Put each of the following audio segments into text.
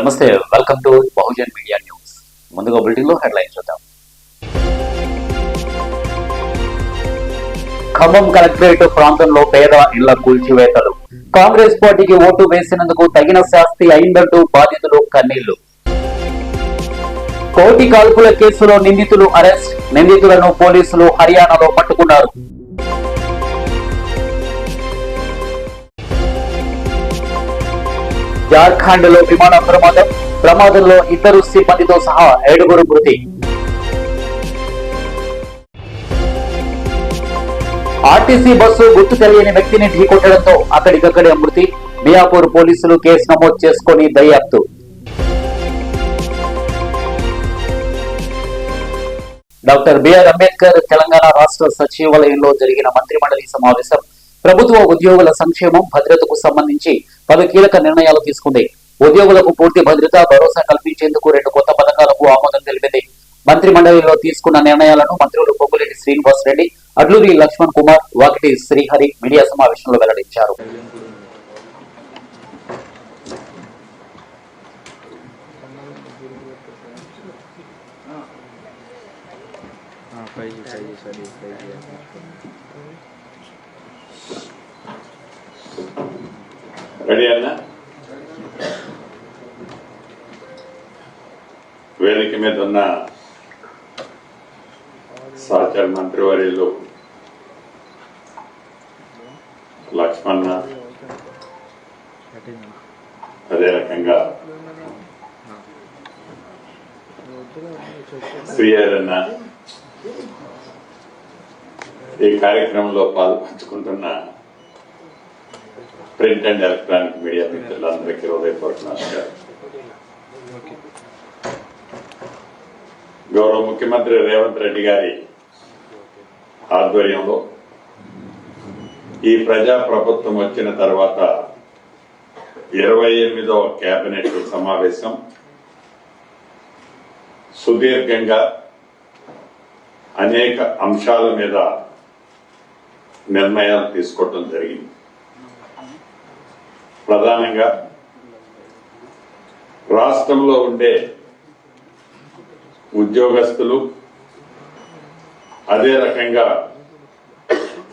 నమస్తే, welcome to Bahujan media news. ముందుగా bulletin లో హెడ్లైన్ చూద్దాం. ఖమ్మం కలెక్టరేట్ ప్రాంతంలో పేద ఇళ్ల కూల్చివేతలు. కాంగ్రెస్ పార్టీకి ఓటు వేసినందుకు తగిన శాస్తి అయిందంటూ బాధితులు కన్నీళ్లు. కోటి కాల్పుల కేసులో నిందితులు అరెస్ట్. నిందితులను పోలీసులు హర్యానాలో పట్టుకున్నారు. జార్ఖండ్ లో విమాన ప్రమాదంలో ఇద్దరు సిబ్బందితో సహా 7 మృతి. ఆర్టీసీ బస్సు గుర్తు తెలియని వ్యక్తిని ఢీకొట్టడంతో అక్కడికక్కడే మృతి. మియాపూర్ పోలీసులు కేసు నమోదు చేసుకుని దర్యాప్తు. డాక్టర్ బిఆర్ అంబేద్కర్ తెలంగాణ రాష్ట్ర సచివాలయంలో జరిగిన మంత్రిమండలి సమావేశం ప్రభుత్వ ఉద్యోగుల సంక్షేమం, భద్రతకు సంబంధించి పలు కీలక నిర్ణయాలు తీసుకుంది. ఉద్యోగులకు పూర్తి భద్రత, భరోసా కల్పించేందుకు 2 కొత్త పథకాలకు ఆమోదం తెలిపింది. మంత్రి మండలిలో తీసుకున్న నిర్ణయాలను మంత్రులు పొంగులేటి శ్రీనివాస్ రెడ్డి, అడ్లూరి లక్ష్మణ్ కుమార్, వాకిటి శ్రీహరి మీడియా సమావేశంలో వెల్లడించారు. రెడీ అన్న వేదిక మీద ఉన్న సహచర మంత్రివర్యులు లక్ష్మణ, అదే రకంగా శ్రీహరన్న ఈ కార్యక్రమంలో పాల్పంచుకుంటున్న ప్రింట్ అండ్ ఎలక్ట్రానిక్ మీడియా మిత్రులందరికీ హృదయపూర్వక నమస్కారం. గౌరవ ముఖ్యమంత్రి రేవంత్ రెడ్డి గారి ఆధ్వర్యంలో ఈ ప్రజా ప్రభుత్వం వచ్చిన తర్వాత 28వ కేబినెట్ సమావేశం సుదీర్ఘంగా అనేక అంశాల మీద నిర్ణయాలు తీసుకోవటం జరిగింది. ప్రధానంగా రాష్ట్రంలో ఉండే ఉద్యోగస్తులు, అదే రకంగా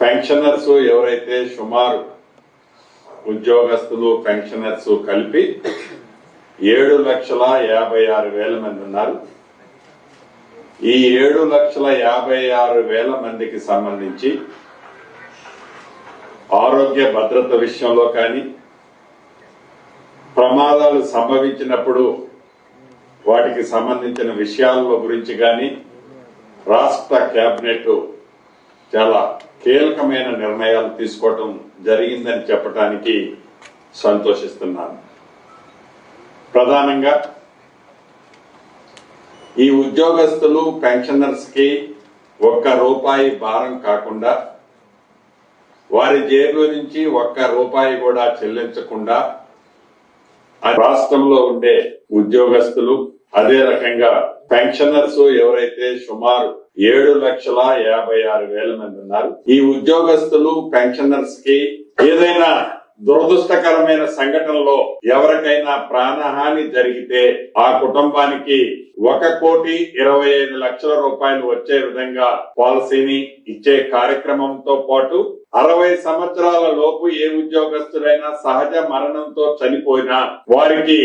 పెన్షనర్స్ ఎవరైతే సుమారు ఉద్యోగస్తులు పెన్షనర్స్ కలిపి 7,56,000 మంది ఉన్నారు. ఈ 7,56,000 మందికి సంబంధించి ఆరోగ్య భద్రత విషయంలో కానీ, ప్రమాదాలు సంభవించినప్పుడు వాటికి సంబంధించిన విషయాల గురించి కానీ రాష్ట్ర కేబినెట్ చాలా కీలకమైన నిర్ణయాలు తీసుకోవటం జరిగిందని చెప్పడానికి సంతోషిస్తున్నాను. ప్రధానంగా ఈ ఉద్యోగస్తులు పెన్షనర్స్ కి ₹1 భారం కాకుండా, వారి జేబుల నుంచి ₹1 కూడా చెల్లించకుండా రాష్ట్రంలో ఉండే ఉద్యోగస్తులు, అదే రకంగా పెన్షనర్స్ ఎవరైతే సుమారు 7,56,000 మంది ఉన్నారు. ఈ ఉద్యోగస్తులు పెన్షనర్స్ కి ఏదైనా దురదృష్టకరమైన సంఘటనలో ఎవరికైనా ప్రాణహాని జరిగితే ఆ కుటుంబానికి ₹1,25,00,000 వచ్చే విధంగా పాలసీని ఇచ్చే కార్యక్రమంతో పాటు 60 సంవత్సరాల లోపు ఏ ఉద్యోగస్తుడైనా సహజ మరణంతో చనిపోయినా వారికి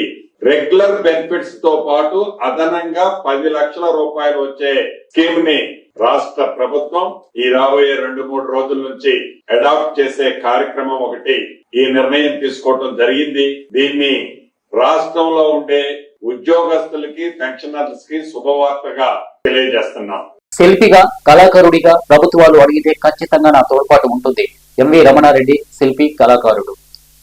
రెగ్యులర్ బెనిఫిట్స్ తో పాటు అదనంగా ₹10 లక్షల వచ్చే స్కీమ్ ని రాష్ట్ర ప్రభుత్వం ఈ రాబోయే 2-3 రోజుల నుంచి అడాప్ట్ చేసే కార్యక్రమం ఒకటి ఈ నిర్ణయం తీసుకోవడం జరిగింది. దీన్ని రాష్ట్రంలో ఉండే ఉద్యోగస్తులకి పెన్షనర్స్ కి శుభవార్తగా తెలియజేస్తున్నాం. శిల్పిగా, కళాకారుడిగా ప్రభుత్వాలు అడిగితే ఖచ్చితంగా నా తోడ్పాటు ఉంటుంది. ఎంవి రమణారెడ్డి శిల్పి, కళాకారుడు.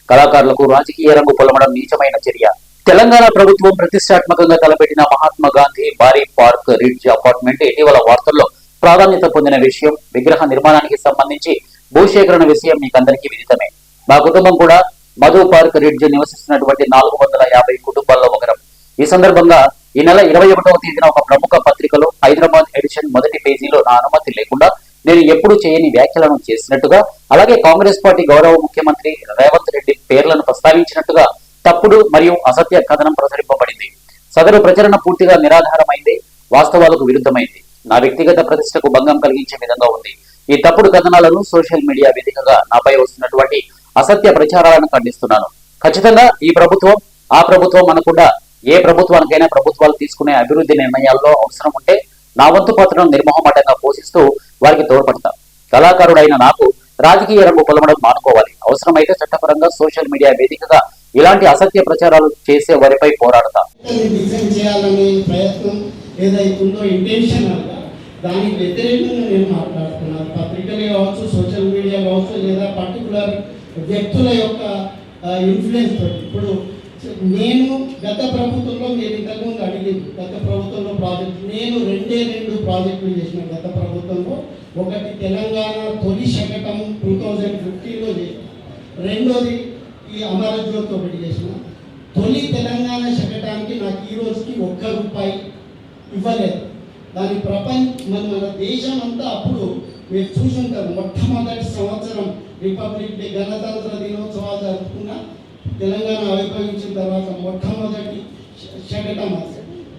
కళాకారులకు రాజకీయ రంగు పొలమడం నీచమైన చర్య. తెలంగాణ ప్రభుత్వం ప్రతిష్టాత్మకంగా తలపెట్టిన మహాత్మా గాంధీ భారీ పార్క్ రిడ్జ్ అపార్ట్మెంట్ ఇటీవల వార్తల్లో ప్రాధాన్యత పొందిన విషయం. విగ్రహ నిర్మాణానికి సంబంధించి భూసేకరణ విషయం మీకందరికీ విదితమే. మా కుటుంబం కూడా మధు పార్క్ రిడ్జ్ నివసిస్తున్నటువంటి 450 కుటుంబాల్లో ఒకరం. ఈ సందర్భంగా ఈ నెల 21వ తేదీన ఒక ప్రముఖ పత్రికలో హైదరాబాద్ ఎడిషన్ మొదటి పేజీలో నా అనుమతి లేకుండా నేను ఎప్పుడు చేయని వ్యాఖ్యలను చేసినట్టుగా, అలాగే కాంగ్రెస్ పార్టీ గౌరవ ముఖ్యమంత్రి రేవంత్ రెడ్డి పేర్లను ప్రస్తావించినట్టుగా తప్పుడు మరియు అసత్య కథనం ప్రసరింపబడింది. సదరు ప్రచురణ పూర్తిగా నిరాధారమైంది, వాస్తవాలకు విరుద్ధమైంది, నా వ్యక్తిగత ప్రతిష్టకు భంగం కలిగించే విధంగా ఉంది. ఈ తప్పుడు కథనాలను సోషల్ మీడియా వేదికగా నాపై వస్తున్నటువంటి అసత్య ప్రచారాలను ఖండిస్తున్నాను. ఖచ్చితంగా ఈ ప్రభుత్వం ఆ ప్రభుత్వం అనకుండా ఏ ప్రభుత్వానికైనా ప్రభుత్వాలు తీసుకునే అభివృద్ధి నిర్ణయాల్లో అవసరం ఉంటే నా వంతు పాత్రను నిర్మోహమాటంగా పోషిస్తూ వారికి తోడ్పడతా. కళాకారుడైన నాకు రాజకీయ రంగు పొలమడం మానుకోవాలి. అవసరమైతే చట్టపరంగా సోషల్ మీడియా వేదికగా ఇలాంటి అసత్య ప్రచారాలు చేసే వారిపై పోరాడతా. దానికి వ్యతిరేకంగా నేను మాట్లాడుతున్నాను. పత్రికలు కావచ్చు, సోషల్ మీడియా కావచ్చు, లేదా పర్టికులర్ వ్యక్తుల యొక్క ఇన్ఫ్లుయెన్స్ తోటి. ఇప్పుడు నేను గత ప్రభుత్వంలో మీరు ఇంతకుముందు అడిగింది, గత ప్రభుత్వంలో నేను రెండు ప్రాజెక్టులు చేసిన గత ప్రభుత్వంలో. ఒకటి తెలంగాణ తొలి శకటం 2015లో చేసిన, రెండోది ఈ అమరజ్యోతి ఒకటి చేసిన. తొలి తెలంగాణ శకటానికి నాకు ఈ రోజుకి ₹1 ఇవ్వలేదు. దాని మన దేశం అంతా అప్పుడు మీరు చూసుంటారు, మొట్టమొదటి సంవత్సరం రిపబ్లిక్ డే గణతంత్ర దినోత్సవాలు జరుపుకున్న తెలంగాణ ఆవిర్భవించిన తర్వాత మొట్టమొదటి శకటం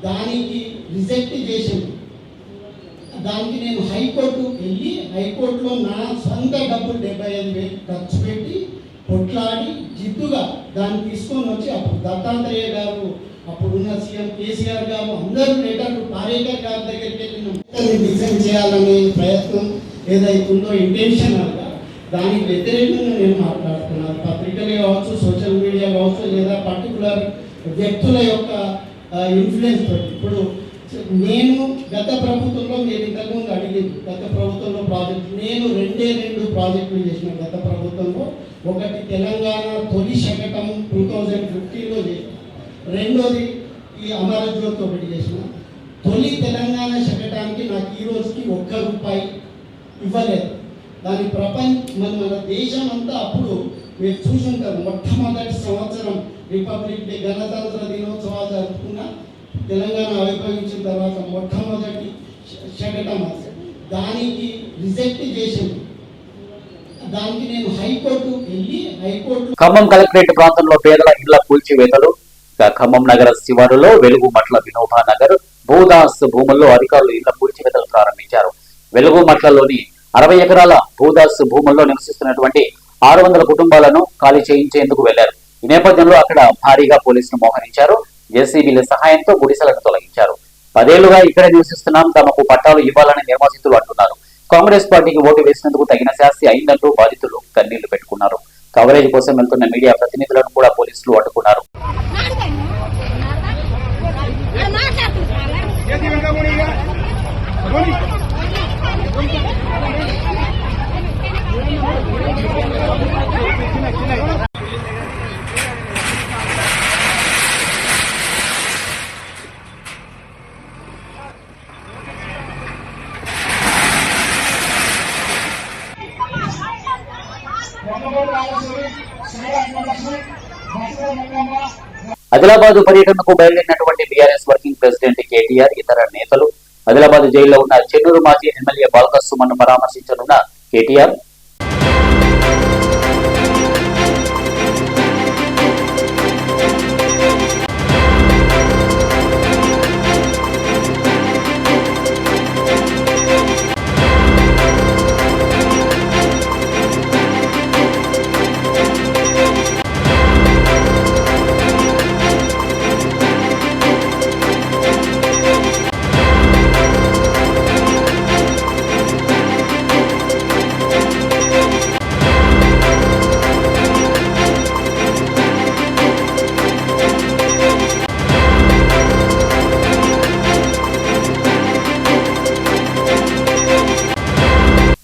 దానికి రిజెక్ట్ చేసింది. దానికి నేను హైకోర్టుకు వెళ్ళి హైకోర్టులో నా సొంత డబ్బులు 75,000 ఖర్చు పెట్టి కొట్లాడి జిద్దుగా దాన్ని తీసుకొని వచ్చి అప్పుడు దత్తాత్రేయ గారు, అప్పుడున్న సీఎం కేసీఆర్ గారు అందరూ లెటర్లు పారేకర్ గారి దగ్గరికి వెళ్ళినాం. డిజైన్ చేయాలనే ప్రయత్నం ఏదైతుందో ఇంటెన్షనల్గా దానికి వ్యతిరేకంగా నేను మాట్లాడుతున్నాను. పత్రికలు కావచ్చు, సోషల్ మీడియా కావచ్చు, లేదా పర్టికులర్ వ్యక్తుల యొక్క ఇన్ఫ్లుయెన్స్ తోటి. ఇప్పుడు నేను గత ప్రభుత్వంలో మీరు ఇంతకుముందు అడిగింది, గత ప్రభుత్వంలో నేను రెండు ప్రాజెక్టులు చేసిన గత ప్రభుత్వంలో. ఒకటి తెలంగాణ తొలి శకటం 2015లో చేసిన, రెండోది ఈ అమరజ్యోతి ఒకటి చేసిన. తొలి తెలంగాణ శకటానికి నాకు ఈ రోజుకి ₹1 ఇవ్వలేదు. దాని మన దేశం అంతా అప్పుడు మీరు చూసుంటారు, మొట్టమొదటి సంవత్సరం రిపబ్లిక్ డే గణతంత్ర దినోత్సవాలు జరుపుకున్న తెలంగాణ ఆవిర్భవించిన తర్వాత మొట్టమొదటి శకటం దానికి రిజెక్ట్ చేసింది. దానికి నేను హైకోర్టుకు వెళ్ళి ఖమ్మం కలెక్టరేట్ ప్రాంతంలో పేదల ఇళ్ల కూల్చివేతలు. ఖమ్మం నగర శివారులో వెలుగుమట్ల వినోబా నగర్, భూదాస్ భూముల్లో అధికారులు ఇళ్ల కూల్చివేతలు ప్రారంభించారు. వెలుగుమట్లలోని 60 ఎకరాల భూదాస్ భూముల్లో నివసిస్తున్నటువంటి 600 కుటుంబాలను ఖాళీ చేయించేందుకు వెళ్లారు. ఈ నేపథ్యంలో అక్కడ భారీగా పోలీసులు మోహరించారు. జేసీబీల సహాయంతో గుడిసెలను తొలగించారు. 10 ఏళ్లుగా ఇక్కడే నివసిస్తున్నాం, తమకు పట్టాలు ఇవ్వాలని నిర్వాసితులు అంటున్నారు. కాంగ్రెస్ పార్టీకి ఓటు వేసినందుకు తగిన శాస్తి అయిందంటూ బాధితులు కన్నీళ్లు పెట్టుకున్నారు. కవరేజ్ కోసం వెళ్తున్న మీడియా ప్రతినిధులను కూడా పోలీసులు అడ్డుకున్నారు. ఆదిలాబాద్ పర్యటనకు బయలుదేరినటువంటి బీఆర్ఎస్ వర్కింగ్ ప్రెసిడెంట్ కేటీఆర్, ఇతర నేతలు ఆదిలాబాద్ జైల్లో ఉన్న చెన్నూరు మాజీ ఎమ్మెల్యే బాల్క సుమన్ను పరామర్శించనున్న కేటీఆర్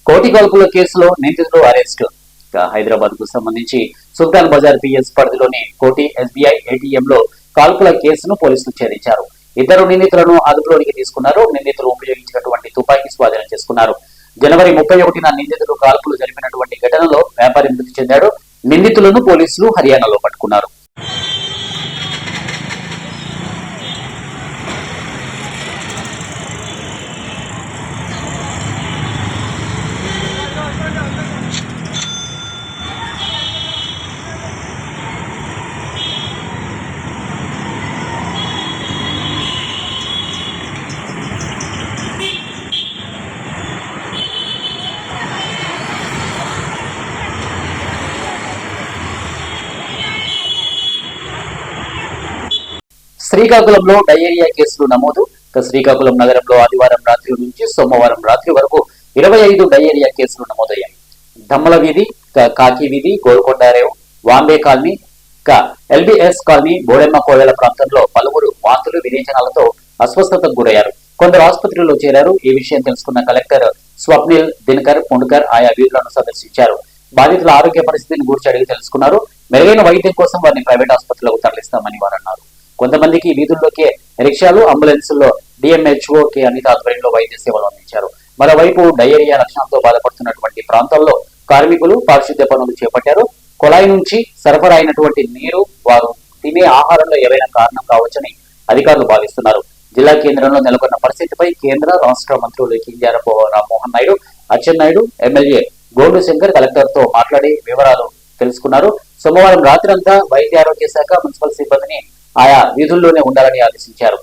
కోటి కాల్పుల కేసులో నిందితులు అరెస్టు. హైదరాబాద్ కు సంబంధించి సుల్తాన్ బజార్ పిఎస్ పరిధిలోని కోటి ఎస్బీఐ ఏటీఎంలో కాల్పుల కేసును పోలీసులు ఛేదించారు. ఇద్దరు నిందితులను అదుపులోనికి తీసుకున్నారు. నిందితులు ఉపయోగించినటువంటి తుపాకీ స్వాధీనం చేసుకున్నారు. జనవరి 31న నిందితులు కాల్పులు జరిపినటువంటి ఘటనలో వ్యాపారి మృతి చెందాడు. నిందితులను పోలీసులు హర్యానాలో పట్టుకున్నారు. శ్రీకాకుళంలో డయేరియా కేసులు నమోదు. శ్రీకాకుళం నగరంలో ఆదివారం రాత్రి నుంచి సోమవారం రాత్రి వరకు 25 డయేరియా కేసులు నమోదయ్యాయి. దమ్మల వీధి, కాకి వీధి, గోల్కొండ రేవ్, Vambay colony, LBS colony, Bodemma కోవెల ప్రాంతంలో పలువురు వాంతులు విరేచనాలతో అస్వస్థతకు గురయ్యారు. కొందరు ఆసుపత్రిలో చేరారు. ఈ విషయం తెలుసుకున్న కలెక్టర్ స్వప్నిల్ దినకర్ పుండ్కర్ ఆయా వీధులను సందర్శించారు. బాధితుల ఆరోగ్య పరిస్థితిని గూర్చి అడిగి తెలుసుకున్నారు. మెరుగైన వైద్యం కోసం వారిని ప్రైవేట్ ఆసుపత్రులకు తరలిస్తామని వారు అన్నారు. కొంతమందికి వీధుల్లోకే రిక్షాలు, అంబులెన్సుల్లో డిఎంహెచ్ఓ కె అనిత ఆధ్వర్యంలో వైద్య సేవలు అందించారు. మరోవైపు డయేరియా లక్షణాలతో బాధపడుతున్నటువంటి ప్రాంతాల్లో కార్మికులు పారిశుద్ధ్య పనులు చేపట్టారు. కొళాయి నుంచి సరఫరా అయినటువంటి నీరు వారు తినే ఆహారంలో ఏవైనా కారణం కావచ్చని అధికారులు భావిస్తున్నారు. జిల్లా కేంద్రంలో నెలకొన్న పరిస్థితిపై కేంద్ర రాష్ట్ర మంత్రులు కింజారపు రామ్మోహన్ నాయుడు, అచ్చెన్నాయుడు, ఎమ్మెల్యే గోండు శంకర్ కలెక్టర్ తో మాట్లాడి వివరాలు తెలుసుకున్నారు. సోమవారం రాత్రి అంతా వైద్య ఆరోగ్య శాఖ, మున్సిపల్ సిబ్బందిని ఆయా వీధుల్లోనే ఉండాలని ఆదేశించారు.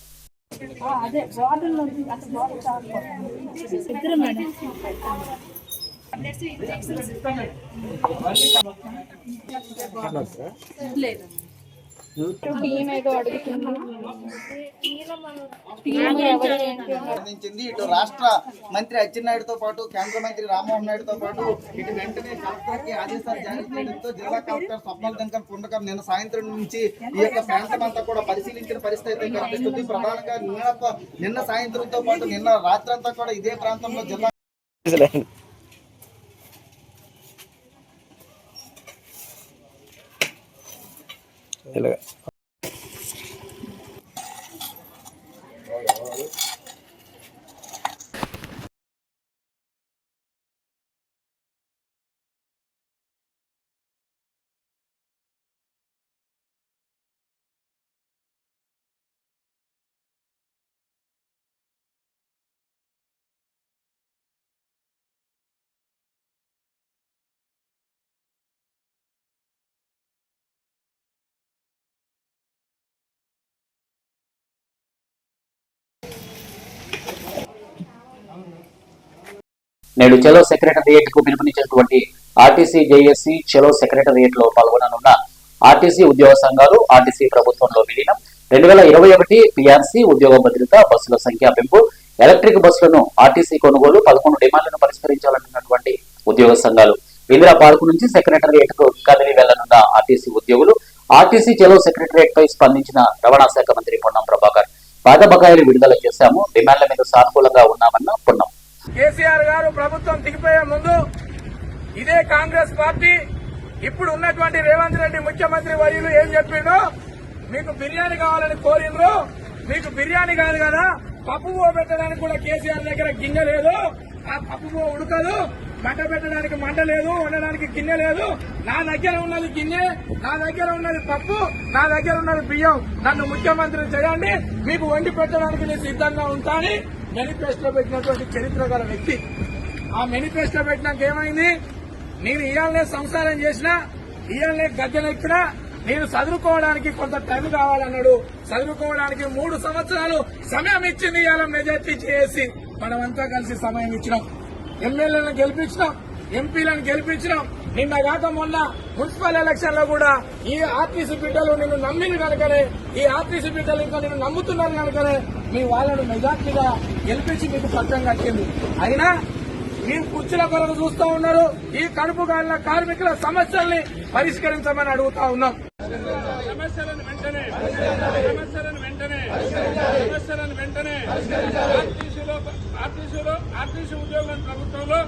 ఇటు రాష్ట్ర మంత్రి అచ్చెన్నాయుడుతో పాటు కేంద్ర మంత్రి రామ్మోహన్ నాయుడుతో పాటు ఇటు వెంటనే కలెక్టర్కి ఆదేశాలు జారీ చేయడంతో జిల్లా కలెక్టర్ స్వప్నిల్ దినకర్ పుండ్కర్ నిన్న సాయంత్రం నుంచి ఈ యొక్క ప్రాంతం అంతా కూడా పరిశీలించిన పరిస్థితి అయితే కనిపిస్తుంది. ప్రధానంగా నిన్న సాయంత్రంతో పాటు నిన్న రాత్రి అంతా కూడా ఇదే ప్రాంతంలో జిల్లా నేడు చలో సెక్రటరియట్ కు పిలుపునిచ్చినటువంటి ఆర్టీసీ జేఏసీ చలో సెక్రటరియట్ లో పాల్గొననున్న ఆర్టీసీ ఉద్యోగ సంఘాలు, ఆర్టీసీ ప్రభుత్వంలో విలీనం, 2021 పీఆర్సీ ఉద్యోగ భద్రత, బస్సుల సంఖ్య పెంపు, ఎలక్ట్రిక్ బస్సులను ఆర్టీసీ కొనుగోలు 11 డిమాండ్లను పరిష్కరించాలంటున్నటువంటి ఉద్యోగ సంఘాలు. ఇందిరా పార్కు నుంచి సెక్రటరియట్ కు కదిలి వెళ్లనున్న ఆర్టీసీ ఉద్యోగులు ఆర్టీసీ చలో సెక్రటరియట్ పై స్పందించిన రవాణా శాఖ మంత్రి పొన్నం ప్రభాకర్, పాత బకాయిలు విడుదల చేశాము, డిమాండ్ల మీద సానుకూలంగా ఉన్నామన్న పొన్నం. కేసీఆర్ గారు ప్రభుత్వం దిగిపోయే ముందు ఇదే కాంగ్రెస్ పార్టీ ఇప్పుడు ఉన్నటువంటి రేవంత్ రెడ్డి ముఖ్యమంత్రి వర్యులు ఏం చెప్పిండో, మీకు బిర్యానీ కావాలని కోరిండ్రు, మీకు బిర్యానీ కాదు కదా పప్పు బో పెట్టడానికి కూడా కేసీఆర్ దగ్గర గిన్నె లేదు, ఆ పప్పు బో ఉడకదు, మంట పెట్టడానికి మంట లేదు, వండడానికి గిన్నె లేదు, నా దగ్గర ఉన్నది గిన్నె, నా దగ్గర ఉన్నది పప్పు, నా దగ్గర ఉన్నది బియ్యం, నన్ను ముఖ్యమంత్రి చేయండి, మీకు వండి పెట్టడానికి నేను సిద్ధంగా ఉంటానని మేనిఫెస్టో పెట్టినటువంటి చరిత్ర గల వ్యక్తి. ఆ మేనిఫెస్టో పెట్టినాక ఏమైంది, నేను ఇయాలనే సంసారం చేసినా, ఇయాలనే గద్దెనెక్కినా, నేను చదువుకోవడానికి కొంత టైం కావాలన్నాడు. చదువుకోవడానికి 3 సంవత్సరాలు సమయం ఇచ్చింది ఇవాళ మెజార్టీ చేసి మనమంతా కలిసి సమయం ఇచ్చినాం. ఎమ్మెల్యేలను గెలిపించినాం, ఎంపీలను గెలిపించినాం. నిన్న కాక మొన్న మున్సిపల్ ఎలక్షన్ లో కూడా ఈ ఆర్టీసీ బిడ్డలు నిన్ను నమ్మింది కనుకనే, ఈ ఆర్టీసీ బిడ్డలు ఇంకా నిన్ను నమ్ముతున్నారు కనుకనే మీ వాళ్ళను మెజార్టీగా గెలిపించి మీకు పట్టం కట్టింది. అయినా మీరు కుర్చీల కొరకు చూస్తూ ఉన్నారు. ఈ కడుపు కాలిన కార్మికుల సమస్యల్ని పరిష్కరించమని అడుగుతా ఉన్నాం. సమస్యలను వెంటనే ఆర్టీసీ ఉద్యోగులను ప్రభుత్వంలో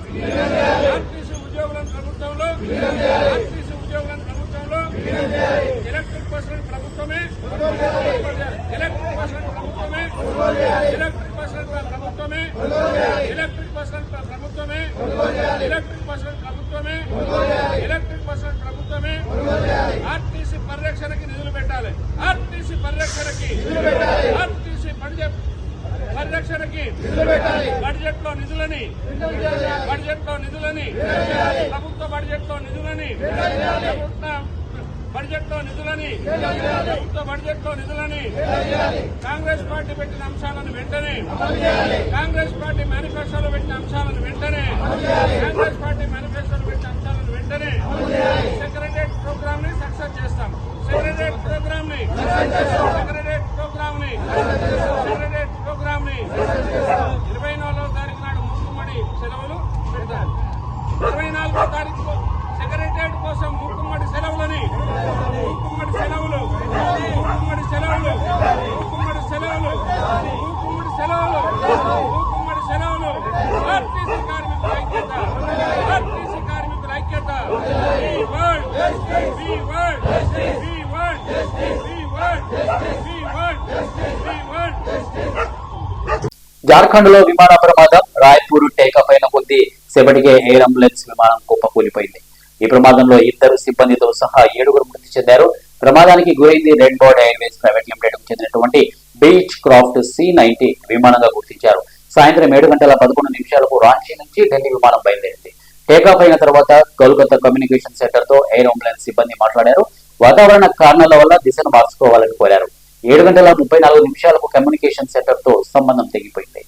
ఎలక్ట్రిక్ బస్సులను ప్రభుత్వమే ఆర్టీసీ పరిరక్షణకి నిధులు పెట్టాలి. ఆర్టీసీ పరిరక్షణకి బడ్జెట్ లో నిధులని ప్రభుత్వ బడ్జెట్ లో నిధులని కాంగ్రెస్ పార్టీ పెట్టిన అంశాలను వెంటనే, కాంగ్రెస్ పార్టీ మేనిఫెస్టోలో పెట్టిన అంశాలను వెంటనే, సెక్రటరియట్ ప్రోగ్రామ్ ని సక్సెస్ చేస్తాం. సెక్రటరియట్ ప్రోగ్రామ్ 24వ తారీఖు నాడు మూకుమ్మడి సెలవులు పెడతారు. 24వ తారీఖు సెక్రటేరియట్ కోసం మూకుమ్మడి సెలవులని మూకుమ్మడి సెలవులు మూకుమ్మడి సెలవులు మూకుమ్మడి సెలవులు మూకుమ్మడి సెలవులు మూకుమ్మడి సెలవులు ఆర్టీసీ కార్మికుల ఐక్యత ఆర్టీసీ కార్మికుల ఐక్యత వి వర్డ్ వి వర్డ్ వి వర్డ్ వి వర్డ్ వి వర్డ్ వి వర్డ్. జార్ఖండ్ లో విమాన ప్రమాదం. రాయ్పూర్ టేకాఫ్ అయిన కొద్దీ సేపటికే ఎయిర్ అంబులెన్స్ విమానం కుప్పకూలిపోయింది. ఈ ప్రమాదంలో 2 సిబ్బందితో సహా 7 మృతి చెందారు. ప్రమాదానికి గురైంది red bird Airways private limited కు చెందినటువంటి బీచ్ క్రాఫ్ట్ C-90 విమానంగా గుర్తించారు. సాయంత్రం 7:11 రాంచీ నుంచి ఢిల్లీ విమానం బయలుదేరింది. టేకాఫ్ అయిన తర్వాత కోల్కతా కమ్యూనికేషన్ సెంటర్ తో ఎయిర్ అంబులెన్స్ సిబ్బంది మాట్లాడారు. వాతావరణ కారణాల వల్ల దిశను మార్చుకోవాలని కోరారు. 7:34 కమ్యూనికేషన్ సెంటర్ తో సంబంధం తెగిపోయింది.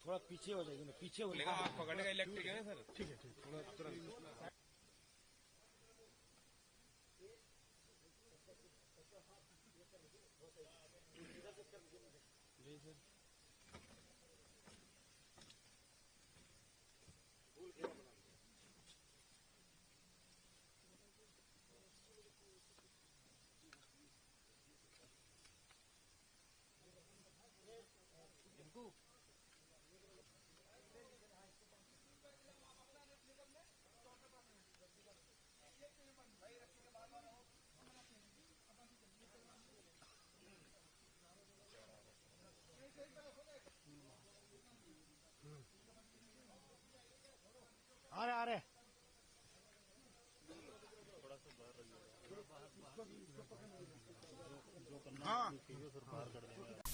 थोड़ा पीछे हो जाएगी ना, पीछे हो जाएगा। आप पकड़ेगा इलेक्ट्रिक है ना सर? ठीक है, थोड़ा तुरंत। आ रहे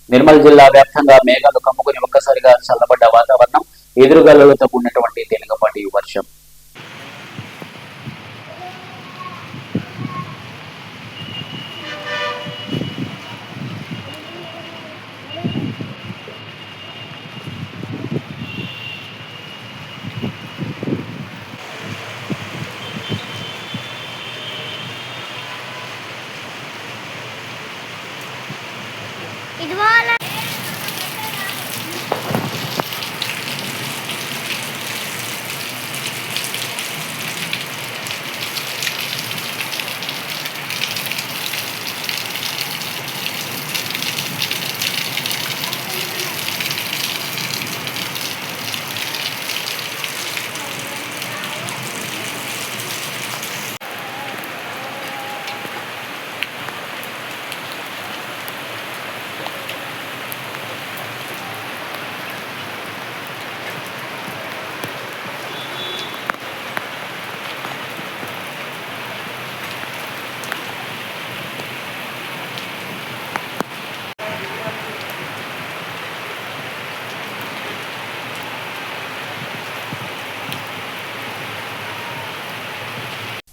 నిర్మల్ జిల్లా వ్యాప్తంగా మేఘాలు కమ్ముకుని ఒక్కసారిగా చల్లబడ్డ వాతావరణం, ఎదురుగాలులతో కూడినటువంటి తేలికపాటి వర్షం.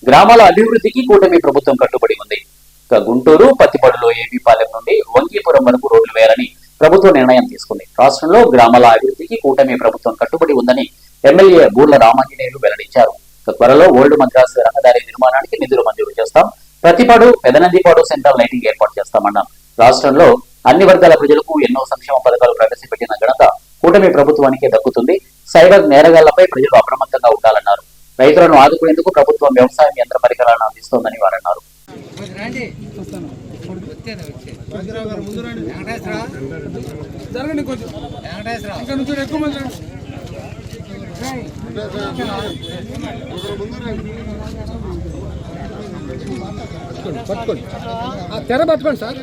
గ్రామాల అభివృద్ధికి కూటమి ప్రభుత్వం కట్టుబడి ఉంది. గుంటూరు పత్తిపాడులో ఏబీపాలెం నుండి వంగీపురం వరకు రోడ్లు వేయాలని ప్రభుత్వం నిర్ణయం తీసుకుంది. రాష్ట్రంలో గ్రామాల అభివృద్ధికి కూటమి ప్రభుత్వం కట్టుబడి ఉందని ఎమ్మెల్యే బూర్ల రామాంజనేయులు వెల్లడించారు. త్వరలో ఓల్డ్ మద్రాస్ రహదారి నిర్మాణానికి నిధులు మంజూరు చేస్తాం. ప్రతిపాడు పెదనందిపాడు సెంట్రల్ లైటింగ్ ఏర్పాటు చేస్తామన్నాం. రాష్ట్రంలో అన్ని వర్గాల ప్రజలకు ఎన్నో సంక్షేమ పథకాలు ప్రవేశపెట్టిన ఘనత కూటమి ప్రభుత్వానికే దక్కుతుంది. సైబర్ నేరగాళ్లపై ప్రజలు అప్రమత్తంగా ఉండాలన్నారు. రైతులను ఆదుకునేందుకు ప్రభుత్వం వ్యవసాయం యంత్ర పరికరాలను అందిస్తోందని వారు అన్నారు. తెర పట్టుకోండి సార్.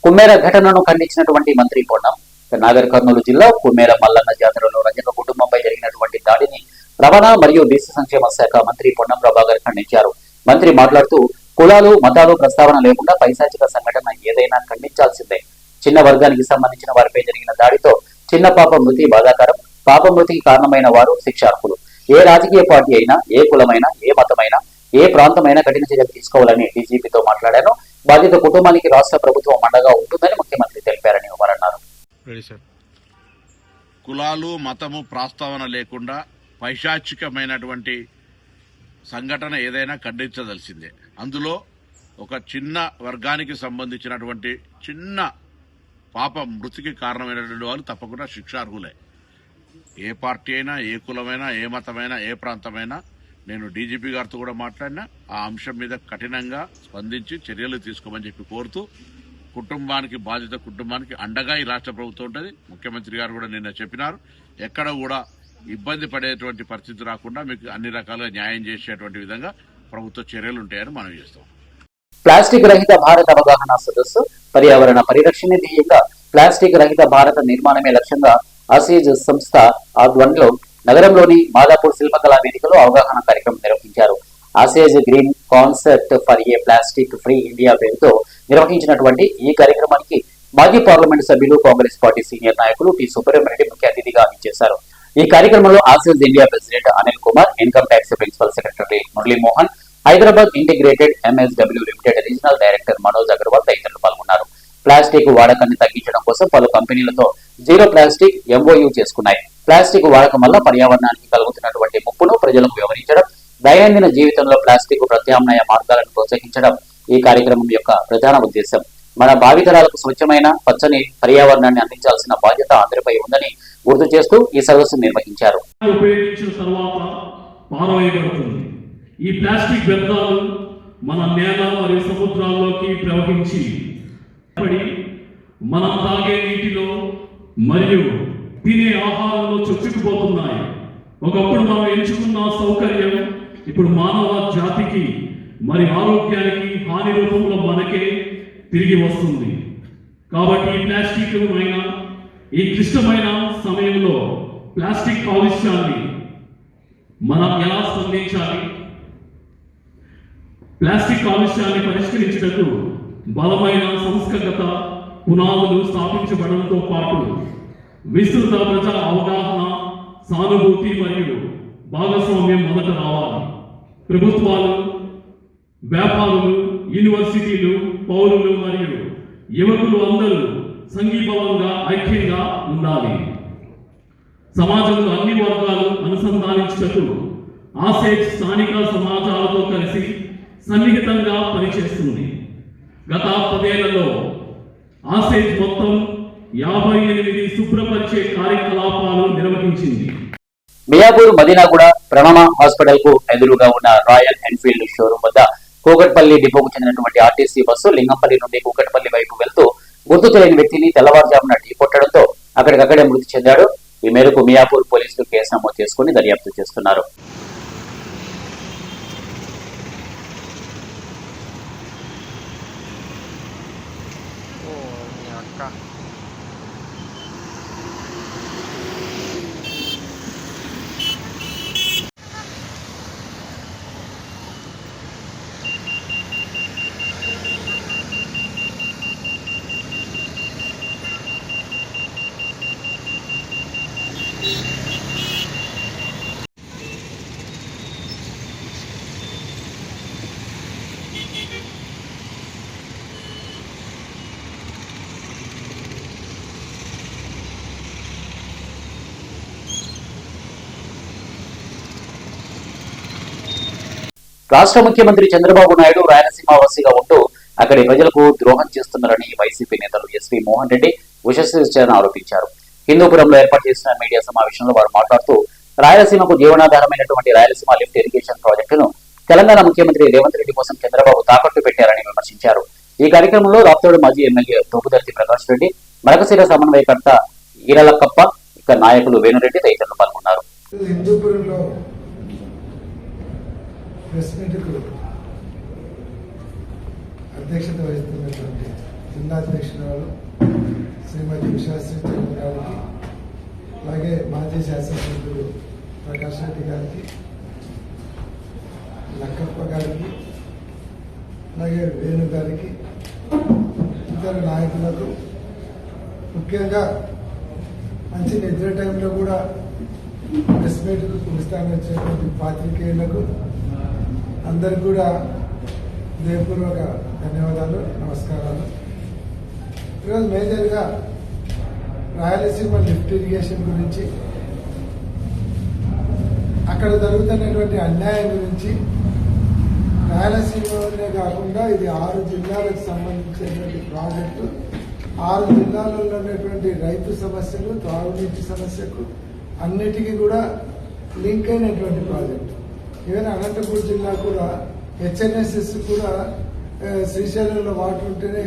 కుమ్మేర ఘటనను ఖండించినటువంటి మంత్రి పొన్నం నాగర్ కర్నూలు జిల్లా కుమ్మేర మల్లన్న జాతరలో రజక కుటుంబంపై జరిగినటువంటి దాడిని రవాణా మరియు బీసీ సంక్షేమ శాఖ మంత్రి పొన్నం ప్రభాకర్ ఖండించారు. మంత్రి మాట్లాడుతూ కులాలు మతాలు ప్రస్తావన లేకుండా పైశాచిక సంఘటన ఏదైనా ఖండించాల్సిందే. చిన్న వర్గానికి సంబంధించిన వారిపై జరిగిన దాడితో చిన్న పాప మృతి బాధాకరం. పాప మృతికి కారణమైన వారు శిక్షార్హులు. ఏ రాజకీయ పార్టీ అయినా, ఏ కులమైనా, ఏ మతమైనా, ఏ ప్రాంతమైనా కఠిన చర్యలు తీసుకోవాలని డీజీపీతో మాట్లాడాను. బాధిత కుటుంబానికి రాష్ట్ర ప్రభుత్వం అండగా ఉంటుందని ముఖ్యమంత్రి తెలిపారని వారు అన్నారు. కులాలు మతము ప్రస్తావన లేకుండా పైశాచికమైనటువంటి సంఘటన ఏదైనా ఖండించదలసిందే. అందులో ఒక చిన్న వర్గానికి సంబంధించినటువంటి చిన్న పాప మృతికి కారణమైనటువంటి వాళ్ళు తప్పకుండా శిక్షార్హులే. ఏ పార్టీ అయినా, ఏ కులమైనా, ఏ మతమైనా, ఏ ప్రాంతమైనా నేను డీజీపీ గారితో కూడా మాట్లాడినా ఆ అంశం మీద కఠినంగా స్పందించి చర్యలు తీసుకోమని చెప్పి కోరుతూ కుటుంబానికి, బాధిత కుటుంబానికి అండగా ఈ రాష్ట్ర ప్రభుత్వం ఉంటుంది. ముఖ్యమంత్రి గారు కూడా నిన్న చెప్పినారు, ఎక్కడ కూడా ఇబ్బంది పడేటువంటి పరిస్థితి రాకుండా మీకు అన్ని రకాలుగా న్యాయం చేసేటువంటి విధంగా ప్రభుత్వ చర్యలు ఉంటాయని మనం చేస్తాం. ప్లాస్టిక్ రహిత భారత అవగాహన సదస్సు పర్యావరణ పరిరక్షణ ధ్యేయంగా ప్లాస్టిక్ రహిత భారత నిర్మాణమే లక్ష్యంగా అసీజ్ సంస్థ ఆధ్వర్యంలో నగరంలోని మాదాపూర్ శిల్పకళా వేదికలో అవగాహన కార్యక్రమం నిర్వహించారు. అసేజ్ green concept for a plastic free India పేరుతో నిర్వహించినటువంటి ఈ కార్యక్రమానికి మాజీ పార్లమెంటు సభ్యులు, కాంగ్రెస్ పార్టీ సీనియర్ నాయకులు టి సుబ్రహ్మణ్యం ముఖ్య అతిథిగా ఇచ్చేశారు. ఈ కార్యక్రమంలో అసేజ్ India president Anil Kumar, income tax principal secretary Muralimohan, Hyderabad integrated MSW limited regional director Manoj Agarwal తదితరులు పాల్గొన్నారు. ప్లాస్టిక్ వాడకాన్ని తగ్గించడం కోసం పలు కంపెనీలతో జీరో ప్లాస్టిక్ ఎంఓయూ చేసుకున్నాయి. ప్లాస్టిక్ వాడకం వల్ల పర్యావరణానికి కలుగుతున్నటువంటి ముప్పును ప్రజలకు వివరించడం, దైనందిన జీవితంలో ప్లాస్టిక్ ప్రత్యామ్నాయ మార్గాలను ప్రోత్సహించడం ఈ కార్యక్రమం యొక్క ప్రధాన ఉద్దేశం. మన భావితరాలకు స్వచ్ఛమైన పచ్చని పర్యావరణాన్ని అందించాల్సిన బాధ్యత అందరిపై ఉందని గుర్తు చేస్తూ ఈ సదస్సు నిర్వహించారు. ఉపయోగించిన తర్వాత పారవేయబడుతుంది. ఈ ప్లాస్టిక్ వ్యర్థాలు మన నేల మరియు సముద్రాల్లోకి ప్రవహించి మనం తాగే నీటిలో మరియు తినే ఆహారంలో చొచ్చుకుపోతున్నాయి. ఒకప్పుడు మనం ఎంచుకున్న సౌకర్యం ఇప్పుడు మానవ జాతికి మరి ఆరోగ్యానికి హాని రూపంలో మనకే తిరిగి వస్తుంది. కాబట్టి ఈ ప్లాస్టిక్ ఈ క్లిష్టమైన సమయంలో ప్లాస్టిక్ కాలుష్యాన్ని మనం ఎలా స్పందించాలి? ప్లాస్టిక్ కాలుష్యాన్ని పరిష్కరించటకు బలమైన సంస్కృత పునాదులు స్థాపించబడంతో పాటు విస్తృత ప్రజల అవగాహన, సానుభూతి మరియు భాగస్వామ్యం మొదట రావాలి. ప్రభుత్వాలు, వ్యాపారులు, యూనివర్సిటీలు, పౌరులు మరియు యువకులు అందరూ సంఘీభావంగా ఐక్యంగా ఉండాలి. సమాజంలో అన్ని వర్గాలు అనుసంధానించుటకు ఆసేజ్ స్థానిక సమాజాలతో కలిసి సన్నిహితంగా పనిచేస్తుంది. గత 10 ఏళ్లలో ఆసేజ్ మొత్తం 58 శుభ్రపరిచే కార్యకలాపాలు నిర్వహించింది. మియాపూర్ మదీనాగూడ ప్రణమ హాస్పిటల్ కు ఎదురుగా ఉన్న రాయల్ ఎన్ఫీల్డ్ షోరూం వద్ద కూకట్పల్లి డిపోకు చెందినటువంటి ఆర్టీసీ బస్సు లింగంపల్లి నుండి కూకట్పల్లి వైపు వెళ్తూ గుర్తు తెలియని వ్యక్తిని తెల్లవారుజామున ఢీకొట్టడంతో అక్కడికక్కడే మృతి చెందాడు. ఈ మేరకు మియాపూర్ పోలీసులు కేసు నమోదు చేసుకుని దర్యాప్తు చేస్తున్నారు. రాష్ట్ర ముఖ్యమంత్రి చంద్రబాబు నాయుడు రాయలసీమ వాసిగా ఉంటూ అక్కడి ప్రజలకు ద్రోహం చేస్తున్నారని వైసీపీ నేతలు ఎస్పీ మోహన్ రెడ్డి ఉషశ్రీచరణ ఆరోపించారు. హిందూపురంలో ఏర్పాటు చేసిన మీడియా సమావేశంలో వారు మాట్లాడుతూ రాయలసీమకు జీవనాధారమైనటువంటి రాయలసీమ లిఫ్ట్ ఇరిగేషన్ ప్రాజెక్టును తెలంగాణ ముఖ్యమంత్రి రేవంత్ రెడ్డి కోసం చంద్రబాబు తాకట్టు పెట్టారని విమర్శించారు. ఈ కార్యక్రమంలో రాప్తోడు మాజీ ఎమ్మెల్యే తోపుదర్తి ప్రకాష్ రెడ్డి, మరకశిర సమన్వయకర్త ఈరలకప్ప, ఇక నాయకులు వేణురెడ్డి తదితరులు పాల్గొన్నారు. ప్రెస్ మీట్కు అధ్యక్షత వహిస్తున్నటువంటి జిల్లా అధ్యక్షురాలు శ్రీమతి ఉషాశ్రీ చంద్ర గారికి, అలాగే మాజీ శాసనసభ్యులు ప్రకాష్ రెడ్డి గారికి, లక్కప్ప గారికి, అలాగే వేణు గారికి, ఇతర నాయకులకు, ముఖ్యంగా మంచి నిద్ర టైంలో కూడా ప్రెస్ మీట్కు పిలుస్తానని వచ్చేటువంటి పాత్రికేయులకు అందరికి కూడా హృదయపూర్వక ధన్యవాదాలు, నమస్కారాలు. ఈరోజు మేజర్గా రాయలసీమ లిఫ్ట్ ఇరిగేషన్ గురించి, అక్కడ జరుగుతున్నటువంటి అన్యాయం గురించి, రాయలసీమనే కాకుండా ఇది 6 జిల్లాలకు సంబంధించినటువంటి ప్రాజెక్టు, 6 జిల్లాలలో ఉన్నటువంటి రైతు సమస్యలు, తాగునీటి సమస్యకు అన్నిటికీ కూడా లింక్ అయినటువంటి ప్రాజెక్టు. ఈవెన్ అనంతపురం జిల్లా కూడా హెచ్ఎన్ఎస్ఎస్ కూడా శ్రీశైలంలో వాటర్ ఉంటేనే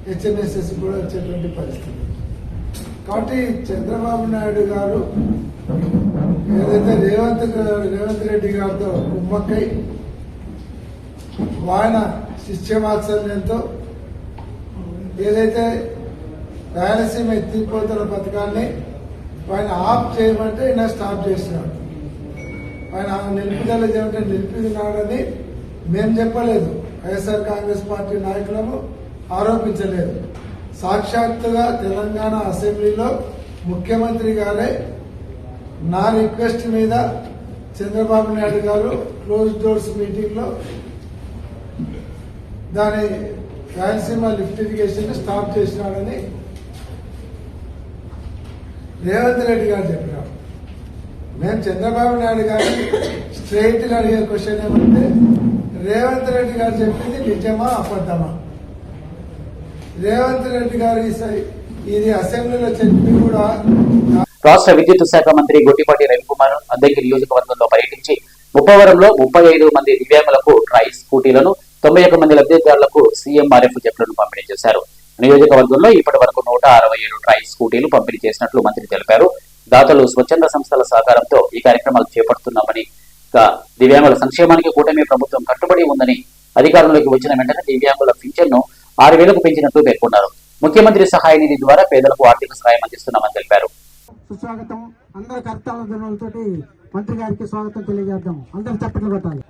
హెచ్ఎన్ఎస్ఎస్ కూడా వచ్చేటువంటి పరిస్థితి. కాబట్టి చంద్రబాబు నాయుడు గారు ఏదైతే రేవంత్ రెడ్డి గారితో కుమ్మక్కై ఆయన శిష్యవాత్సల్యంతో ఏదైతే రాయలసీమ ఎత్తిపోతల పథకాన్ని ఆయన ఆఫ్ చేయమంటే ఈయన స్టాప్ చేసినాడు. ఆయన నిలుపుదల చేయమంటే నిలిపినాడని మేము చెప్పలేదు, వైఎస్ఆర్ కాంగ్రెస్ పార్టీ నాయకులను ఆరోపించలేదు. సాక్షాత్తుగా తెలంగాణ అసెంబ్లీలో ముఖ్యమంత్రి గారే నా రిక్వెస్ట్ మీద చంద్రబాబు నాయుడు గారు క్లోజ్ డోర్స్ మీటింగ్ లో దాని రాయలసీమ లిఫ్ట్ ఇరిగేషన్ స్టాప్ చేసినాడని రేవంత్ రెడ్డి గారు చెప్పినారు. మేము చంద్రబాబు నాయుడు గారిని స్ట్రైట్ గా అడిగే క్వశ్చన్ ఏమంటే, రేవంత్ రెడ్డి గారు చెప్పింది నిజమా అబద్ధమా? రేవంత్ రెడ్డి గారు ఇది అసెంబ్లీలో చెప్పి కూడా. రాష్ట్ర విద్యుత్ శాఖ మంత్రి గొట్టిపాటి రవికుమార్ అద్దెకి నియోజకవర్గంలో పర్యటించి ముప్పవరంలో 35 మంది దివ్యాంగులకు ట్రై స్కూటీలను, 91 మంది లబ్ధిదారులకు సీఎంఆర్ఎఫ్ చెట్లను పంపిణీ చేశారు. నియోజకవర్గంలో ఇప్పటి వరకు 167 ట్రై స్కూటీలు పంపిణీ చేసినట్లు మంత్రి తెలిపారు. దాతలు, స్వచ్ఛంద సంస్థల సహకారంతో ఈ కార్యక్రమాలు చేపడుతున్నామని, దివ్యాంగుల సంక్షేమానికి కూటమి ప్రభుత్వం కట్టుబడి ఉందని, అధికారంలోకి వచ్చిన వెంటనే దివ్యాంగుల పింఛన్ను 6,000కు పెంచినట్లు పేర్కొన్నారు. ముఖ్యమంత్రి సహాయ నిధి ద్వారా పేదలకు ఆర్థిక సహాయం అందిస్తున్నామని తెలిపారు. సుస్వాగతం. అందరి కర్తవ్య దినాలతోటి మంత్రి గారికి స్వాగతం తెలియజేద్దాం. అందరు చప్పట్లు కొట్టాలి.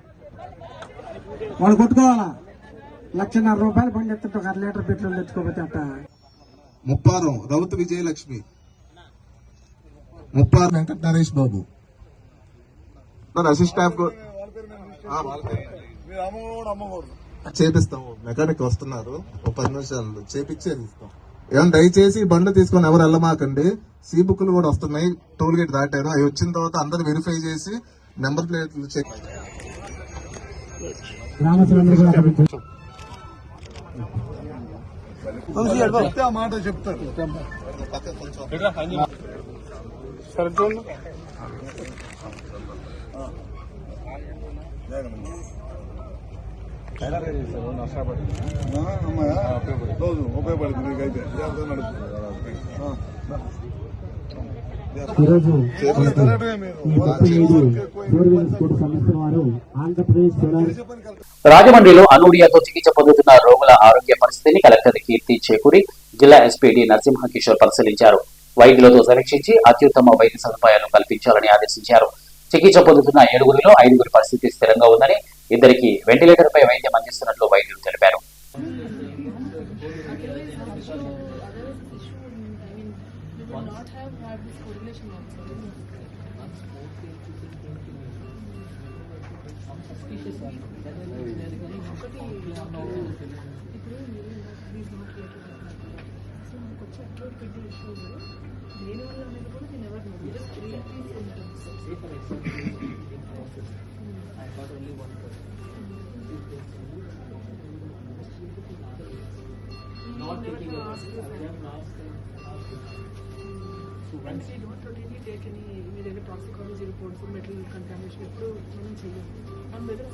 వాళ్ళు కొట్టుకోవాలా. 1,50,000 రూపాయలు బండి ఎత్తుంటే 1 లీటర్ పెట్రోల్ తెచ్చుకోకపోతే అట్ట. ముప్పారం రౌతు విజయలక్ష్మి, ముప్పారం వెంకట నరేష్ బాబు, అసిస్టాఫ్ చేపిస్తాము. మెకానిక్ వస్తున్నారు, ఒక 10 నిమిషాలు చేపిచ్చేది ఇస్తాం. ఏమన్నా దయచేసి బండ్లు తీసుకొని ఎవరు వెళ్ళమాకండి. సీ బుక్లు కూడా వస్తున్నాయి, టోల్ గేట్ దాటారు. అవి వచ్చిన తర్వాత అందరు వెరిఫై చేసి నెంబర్ ప్లేట్లు చెక్. మాట చెప్తారు. ఈరోజు ఆంధ్రప్రదేశ్ రాజమండ్రిలో అనూడియాతో చికిత్స పొందుతున్న రోగుల ఆరోగ్య పరిస్థితిని కలెక్టర్ కీర్తి చేకూరి, జిల్లా ఎస్పీ డి నరసింహ కిషోర్ పరిశీలించారు. వైద్యులతో సమీక్షించి అత్యుత్తమ వైద్య సదుపాయాలు కల్పించాలని ఆదేశించారు. చికిత్స పొందుతున్న 7గురిలో 5గురి పరిస్థితి స్థిరంగా ఉందని, 2కి వెంటిలేటర్ పై వైద్యం అందిస్తున్నట్లు వైద్యులు తెలిపారు. toxicology reports, metal contamination, మనం చేయము. మనం వెదర్